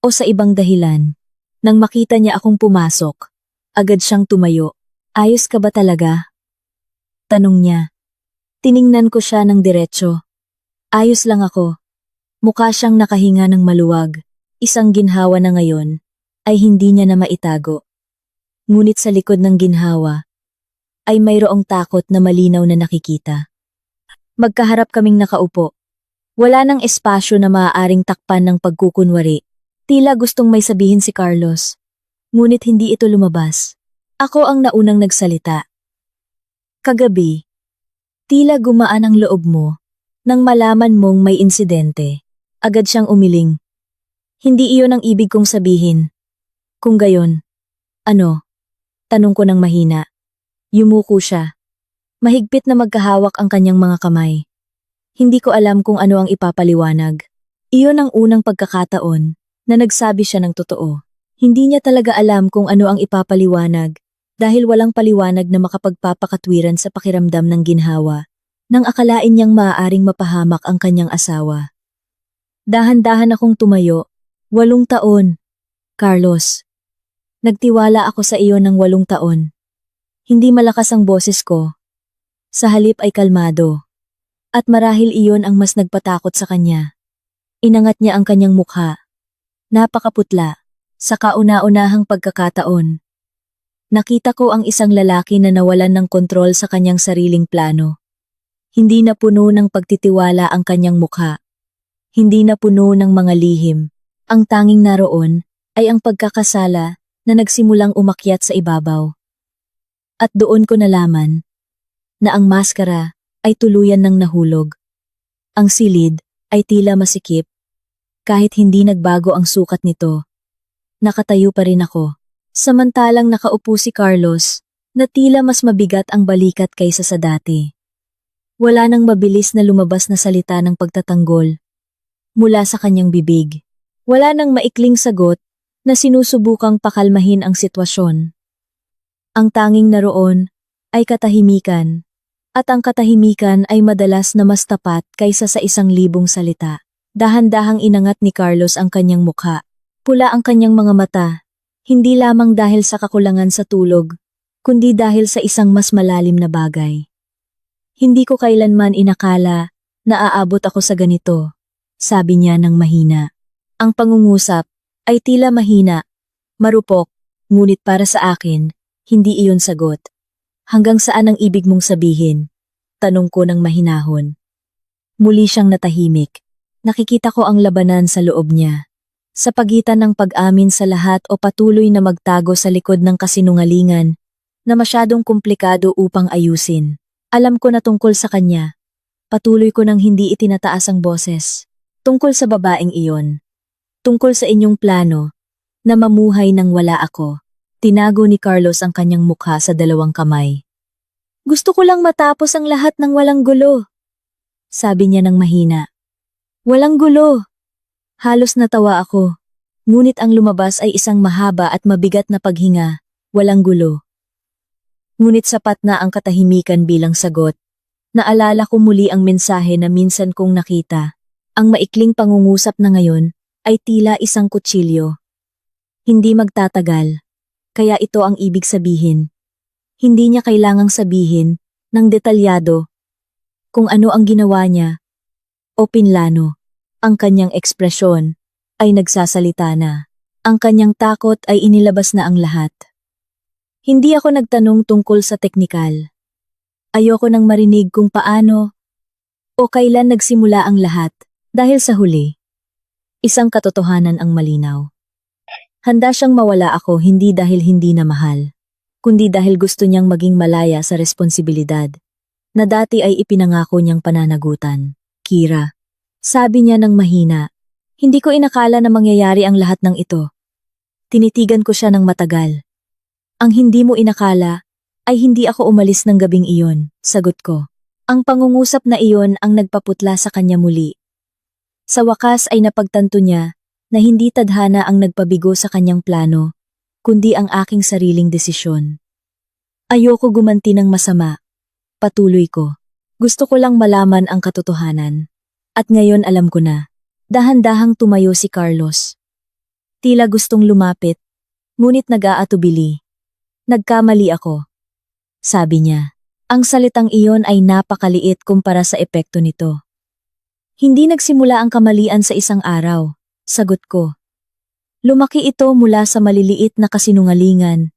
o sa ibang dahilan. Nang makita niya akong pumasok, agad siyang tumayo. Ayos ka ba talaga? Tanong niya. Tiningnan ko siya ng diretso. Ayos lang ako. Mukha siyang nakahinga ng maluwag. Isang ginhawa na ngayon ay hindi niya na maitago. Ngunit sa likod ng ginhawa ay mayroong takot na malinaw na nakikita. Magkaharap kaming nakaupo. Wala nang espasyo na maaaring takpan ng pagkukunwari. Tila gustong may sabihin si Carlos. Ngunit hindi ito lumabas. Ako ang naunang nagsalita. Kagabi, tila gumaan ang loob mo nang malaman mong may insidente. Agad siyang umiling. Hindi iyon ang ibig kong sabihin. Kung gayon, ano? Tanong ko ng mahina. Yumuko siya. Mahigpit na magkahawak ang kanyang mga kamay. Hindi ko alam kung ano ang ipapaliwanag. Iyon ang unang pagkakataon na nagsabi siya ng totoo. Hindi niya talaga alam kung ano ang ipapaliwanag dahil walang paliwanag na makapagpapakatwiran sa pakiramdam ng ginhawa nang akalain niyang maaaring mapahamak ang kanyang asawa. Dahan-dahan akong tumayo. 8 taon. Carlos. Nagtiwala ako sa iyo ng 8 taon. Hindi malakas ang boses ko. Sa halip ay kalmado. At marahil iyon ang mas nagpatakot sa kanya. Inangat niya ang kanyang mukha. Napakaputla. Sa kauna-unahang pagkakataon. Nakita ko ang isang lalaki na nawalan ng kontrol sa kanyang sariling plano. Hindi na puno ng pagtitiwala ang kanyang mukha. Hindi na puno ng mga lihim. Ang tanging naroon ay ang pagkakasala na nagsimulang umakyat sa ibabaw. At doon ko nalaman na ang maskara ay tuluyan ng nahulog. Ang silid ay tila masikip. Kahit hindi nagbago ang sukat nito, nakatayo pa rin ako. Samantalang nakaupo si Carlos na tila mas mabigat ang balikat kaysa sa dati. Wala nang mabilis na lumabas na salita ng pagtatanggol mula sa kanyang bibig. Wala nang maikling sagot na sinusubukang pakalmahin ang sitwasyon. Ang tanging naroon ay katahimikan, at ang katahimikan ay madalas na mas tapat kaysa sa 1,000 salita. Dahan-dahang inangat ni Carlos ang kanyang mukha. Pula ang kanyang mga mata, hindi lamang dahil sa kakulangan sa tulog, kundi dahil sa isang mas malalim na bagay. Hindi ko kailanman inakala na aabot ako sa ganito, sabi niya ng mahina. Ang pangungusap ay tila mahina, marupok, ngunit para sa akin, hindi iyon sagot. Hanggang saan ang ibig mong sabihin? Tanong ko ng mahinahon. Muli siyang natahimik. Nakikita ko ang labanan sa loob niya. Sa pagitan ng pag-amin sa lahat o patuloy na magtago sa likod ng kasinungalingan na masyadong komplikado upang ayusin. Alam ko na tungkol sa kanya. Patuloy ko nang hindi itinataas ang boses. Tungkol sa babaeng iyon. Tungkol sa inyong plano na mamuhay nang wala ako. Tinago ni Carlos ang kanyang mukha sa 2 kamay. Gusto ko lang matapos ang lahat ng walang gulo. Sabi niya ng mahina. Walang gulo. Halos natawa ako. Ngunit ang lumabas ay isang mahaba at mabigat na paghinga. Walang gulo. Ngunit sapat na ang katahimikan bilang sagot. Naalala ko muli ang mensahe na minsan kong nakita. Ang maikling pangungusap na ngayon ay tila isang kutsilyo. Hindi magtatagal. Kaya ito ang ibig sabihin. Hindi niya kailangang sabihin ng detalyado. kung ano ang ginawa niya o pinlano. Ang kanyang ekspresyon ay nagsasalita na. Ang kanyang takot ay inilabas na ang lahat. Hindi ako nagtanong tungkol sa teknikal. Ayoko nang marinig kung paano o kailan nagsimula ang lahat dahil sa huli. Isang katotohanan ang malinaw. Handa siyang mawala ako hindi dahil hindi na mahal, kundi dahil gusto niyang maging malaya sa responsibilidad na dati ay ipinangako niyang pananagutan. Kira, sabi niya ng mahina, hindi ko inakala na mangyayari ang lahat ng ito. Tinitigan ko siya ng matagal. Ang hindi mo inakala ay hindi ako umalis ng gabing iyon, sagot ko. Ang pangungusap na iyon ang nagpaputla sa kanya muli. Sa wakas ay napagtanto niya na hindi tadhana ang nagpabigo sa kanyang plano, kundi ang aking sariling desisyon. Ayoko gumanti ng masama. Patuloy ko. Gusto ko lang malaman ang katotohanan. At ngayon alam ko na. Dahan-dahang tumayo si Carlos. Tila gustong lumapit, ngunit nag-aatubili. Nagkamali ako. Sabi niya. Ang salitang iyon ay napakaliit kumpara sa epekto nito. Hindi nagsimula ang kamalian sa isang araw, sagot ko. Lumaki ito mula sa maliliit na kasinungalingan,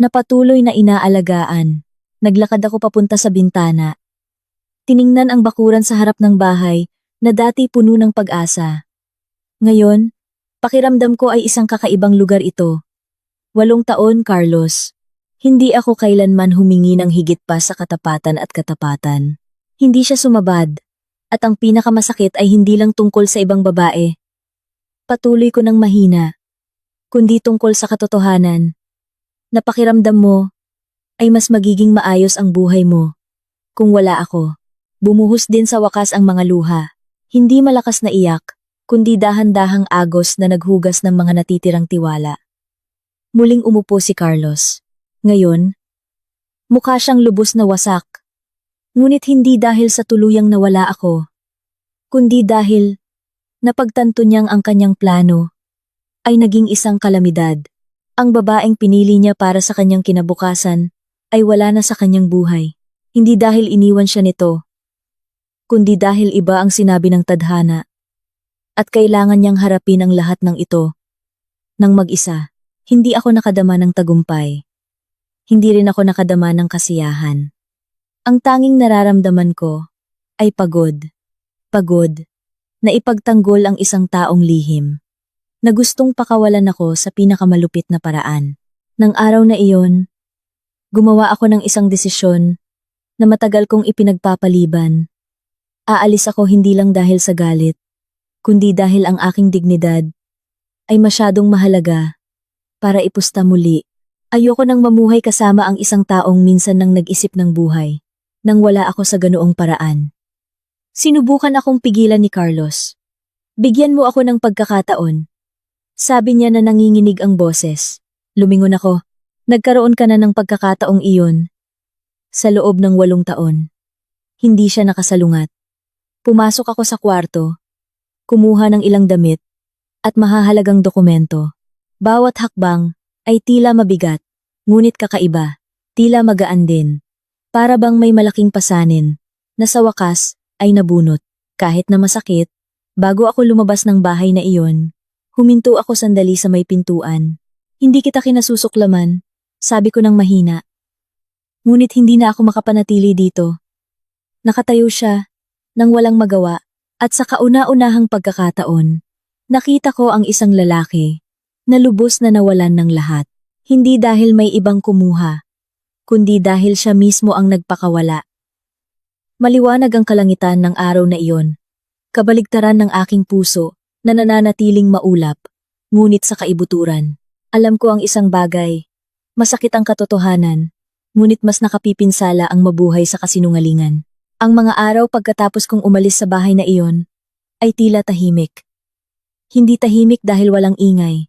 na patuloy na inaalagaan. Naglakad ako papunta sa bintana. Tiningnan ang bakuran sa harap ng bahay na dati puno ng pag-asa. Ngayon, pakiramdam ko ay isang kakaibang lugar ito. 8 taon, Carlos. Hindi ako kailanman humingi ng higit pa sa katapatan at katapatan. Hindi siya sumabad. At ang pinakamasakit ay hindi lang tungkol sa ibang babae. Patuloy ko ng mahina, kundi tungkol sa katotohanan. Napakiramdam mo ay mas magiging maayos ang buhay mo kung wala ako. Bumuhos din sa wakas ang mga luha. Hindi malakas na iyak, kundi dahan-dahang agos na naghugas ng mga natitirang tiwala. Muling umupo si Carlos. Ngayon, mukha siyang lubos na wasak. Ngunit hindi dahil sa tuluyang nawala ako, kundi dahil napagtanto niyang ang kanyang plano ay naging isang kalamidad. Ang babaeng pinili niya para sa kanyang kinabukasan ay wala na sa kanyang buhay. Hindi dahil iniwan siya nito, kundi dahil iba ang sinabi ng tadhana. At kailangan niyang harapin ang lahat ng ito. Nang mag-isa, hindi ako nakadama ng tagumpay. Hindi rin ako nakadama ng kasiyahan. Ang tanging nararamdaman ko ay pagod. Pagod na ipagtanggol ang isang taong lihim na gustong pakawalan ako sa pinakamalupit na paraan. Nang araw na iyon, gumawa ako ng isang desisyon na matagal kong ipinagpapaliban. Aalis ako hindi lang dahil sa galit, kundi dahil ang aking dignidad ay masyadong mahalaga para ipusta muli. Ayoko nang mamuhay kasama ang isang taong minsan nang nag-isip ng buhay, nang wala ako sa ganoong paraan. Sinubukan akong pigilan ni Carlos. Bigyan mo ako ng pagkakataon. Sabi niya na nanginginig ang boses. Lumingon ako. Nagkaroon ka na ng pagkakataong iyon. Sa loob ng 8 taon. Hindi siya nakasalungat. Pumasok ako sa kwarto, kumuha ng ilang damit, at mahahalagang dokumento. Bawat hakbang ay tila mabigat, ngunit kakaiba, tila magaan din. Para bang may malaking pasanin, na sa wakas ay nabunot. Kahit na masakit, bago ako lumabas ng bahay na iyon, huminto ako sandali sa may pintuan. Hindi kita kinasusuklaman, sabi ko ng mahina. Ngunit hindi na ako makapanatili dito. Nakatayo siya, nang walang magawa, at sa kauna-unahang pagkakataon, nakita ko ang isang lalaki, na lubos na nawalan ng lahat. Hindi dahil may ibang kumuha, kundi dahil siya mismo ang nagpakawala. Maliwanag ang kalangitan ng araw na iyon, kabaligtaran ng aking puso na nananatiling maulap, ngunit sa kaibuturan. Alam ko ang isang bagay, masakit ang katotohanan, ngunit mas nakapipinsala ang mabuhay sa kasinungalingan. Ang mga araw pagkatapos kong umalis sa bahay na iyon, ay tila tahimik. Hindi tahimik dahil walang ingay,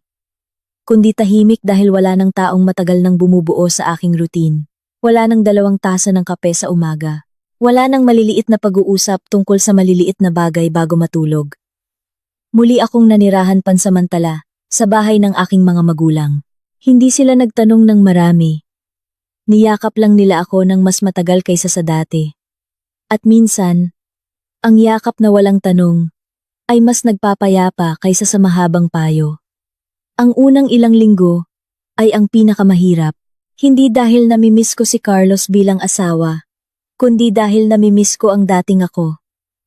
kundi tahimik dahil wala ng taong matagal nang bumubuo sa aking routine. Wala ng 2 tasa ng kape sa umaga. Wala ng maliliit na pag-uusap tungkol sa maliliit na bagay bago matulog. Muli akong nanirahan pansamantala sa bahay ng aking mga magulang. Hindi sila nagtanong ng marami. Niyakap lang nila ako ng mas matagal kaysa sa dati. At minsan, ang yakap na walang tanong ay mas nagpapayapa kaysa sa mahabang payo. Ang unang ilang linggo ay ang pinakamahirap. Hindi dahil namimiss ko si Carlos bilang asawa, kundi dahil namimiss ko ang dating ako.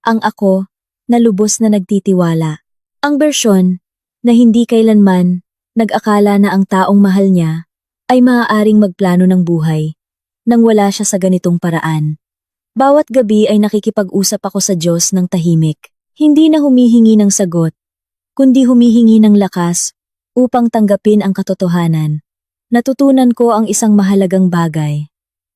Ang ako na lubos na nagtitiwala. Ang bersyon na hindi kailanman nag-akala na ang taong mahal niya ay maaaring magplano ng buhay nang wala siya sa ganitong paraan. Bawat gabi ay nakikipag-usap ako sa Diyos ng tahimik. Hindi na humihingi ng sagot, kundi humihingi ng lakas upang tanggapin ang katotohanan. Natutunan ko ang isang mahalagang bagay.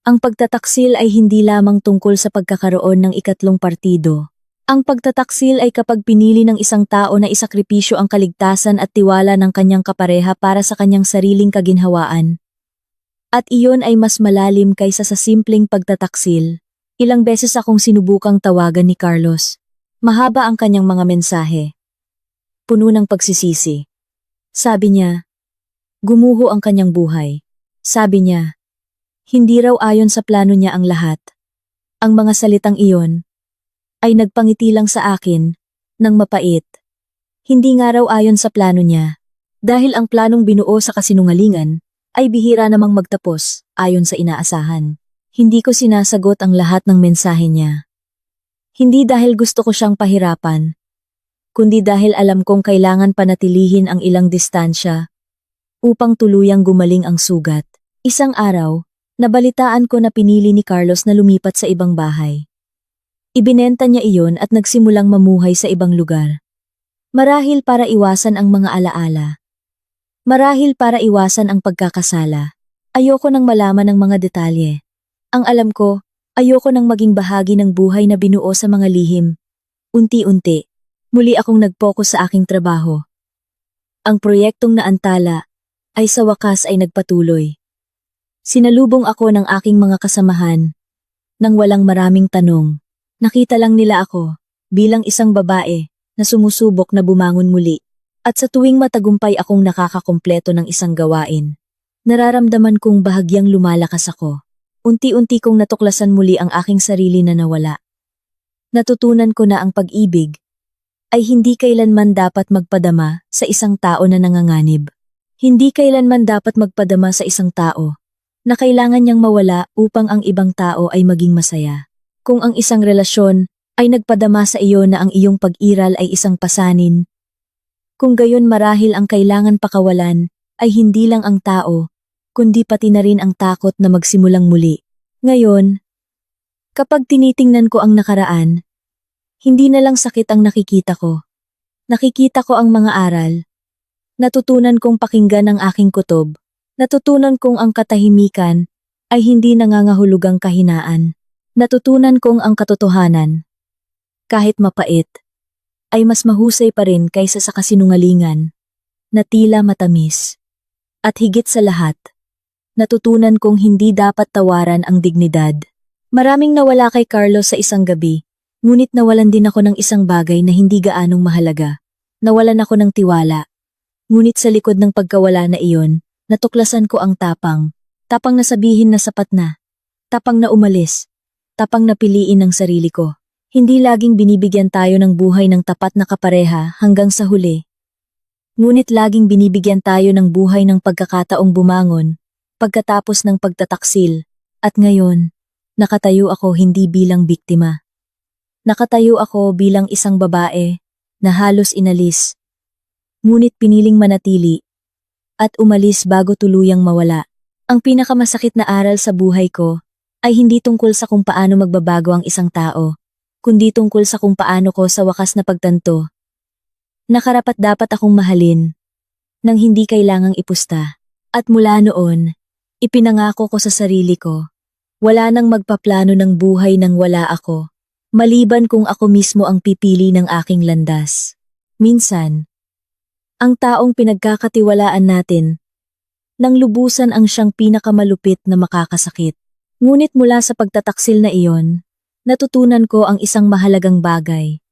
Ang pagtataksil ay hindi lamang tungkol sa pagkakaroon ng ikatlong partido. Ang pagtataksil ay kapag pinili ng isang tao na isakripisyo ang kaligtasan at tiwala ng kanyang kapareha para sa kanyang sariling kaginhawaan. At iyon ay mas malalim kaysa sa simpleng pagtataksil. Ilang beses akong sinubukang tawagan ni Carlos. Mahaba ang kanyang mga mensahe. Puno ng pagsisisi. Sabi niya, gumuho ang kanyang buhay. Sabi niya, hindi raw ayon sa plano niya ang lahat. Ang mga salitang iyon ay nagpangiti lang sa akin ng mapait. Hindi nga raw ayon sa plano niya. Dahil ang planong binuo sa kasinungalingan ay bihira namang magtapos ayon sa inaasahan. Hindi ko sinasagot ang lahat ng mensahe niya. Hindi dahil gusto ko siyang pahirapan, kundi dahil alam kong kailangan panatilihin ang ilang distansya upang tuluyang gumaling ang sugat. Isang araw, nabalitaan ko na pinili ni Carlos na lumipat sa ibang bahay. Ibinenta niya iyon at nagsimulang mamuhay sa ibang lugar. Marahil para iwasan ang mga alaala. Marahil para iwasan ang pagkakasala. Ayoko nang malaman ng mga detalye. Ang alam ko, ayoko nang maging bahagi ng buhay na binuo sa mga lihim. Unti-unti, muli akong nag-focus sa aking trabaho. Ang proyektong naantala ay sa wakas ay nagpatuloy. Sinalubong ako ng aking mga kasamahan nang walang maraming tanong. Nakita lang nila ako bilang isang babae na sumusubok na bumangon muli. At sa tuwing matagumpay akong nakakakumpleto ng isang gawain, nararamdaman kong bahagyang lumalakas ako. Unti-unti kong natuklasan muli ang aking sarili na nawala. Natutunan ko na ang pag-ibig ay hindi kailanman dapat magpadama sa isang tao na nanganganib. Hindi kailanman dapat magpadama sa isang tao na kailangan niyang mawala upang ang ibang tao ay maging masaya. Kung ang isang relasyon ay nagpadama sa iyo na ang iyong pag-iral ay isang pasanin, kung gayon marahil ang kailangan pakawalan ay hindi lang ang tao, kundi pati na rin ang takot na magsimulang muli. Ngayon, kapag tinitingnan ko ang nakaraan, hindi na lang sakit ang nakikita ko. Nakikita ko ang mga aral. Natutunan kong pakinggan ang aking kutob. Natutunan kong ang katahimikan ay hindi nangangahulugang kahinaan. Natutunan kong ang katotohanan, kahit mapait, ay mas mahusay pa rin kaysa sa kasinungalingan na tila matamis. At higit sa lahat, natutunan kong hindi dapat tawaran ang dignidad. Maraming nawala kay Carlos sa isang gabi, ngunit nawalan din ako ng isang bagay na hindi gaanong mahalaga. Nawalan ako ng tiwala. Ngunit sa likod ng pagkawala na iyon, natuklasan ko ang tapang. Tapang na sabihin na sapat na. Tapang na umalis. Tapang na piliin ang sarili ko. Hindi laging binibigyan tayo ng buhay ng tapat na kapareha hanggang sa huli. Ngunit laging binibigyan tayo ng buhay ng pagkakataong bumangon, pagkatapos ng pagtataksil, at ngayon, nakatayo ako hindi bilang biktima. Nakatayo ako bilang isang babae na halos inalis, ngunit piniling manatili at umalis bago tuluyang mawala. Ang pinakamasakit na aral sa buhay ko ay hindi tungkol sa kung paano magbabago ang isang tao, kundi tungkol sa kung paano ko sa wakas na pagtanto na karapat-dapat akong mahalin nang hindi kailangang ipusta. At mula noon, ipinangako ko sa sarili ko, wala nang magpaplano ng buhay nang wala ako, maliban kung ako mismo ang pipili ng aking landas. Minsan, ang taong pinagkakatiwalaan natin, nang lubusan ang siyang pinakamalupit na makakasakit. Ngunit mula sa pagtataksil na iyon, natutunan ko ang isang mahalagang bagay.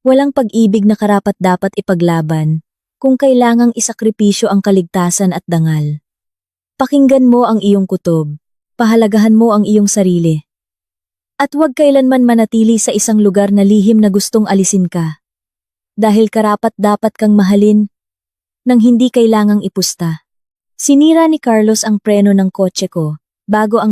Walang pag-ibig na karapat-dapat ipaglaban kung kailangang isakripisyo ang kaligtasan at dangal. Pakinggan mo ang iyong kutob. Pahalagahan mo ang iyong sarili. At huwag kailanman manatili sa isang lugar na lihim na gustong alisin ka. Dahil karapat-dapat kang mahalin nang hindi kailangang ipusta. Sinira ni Carlos ang preno ng kotse ko bago ang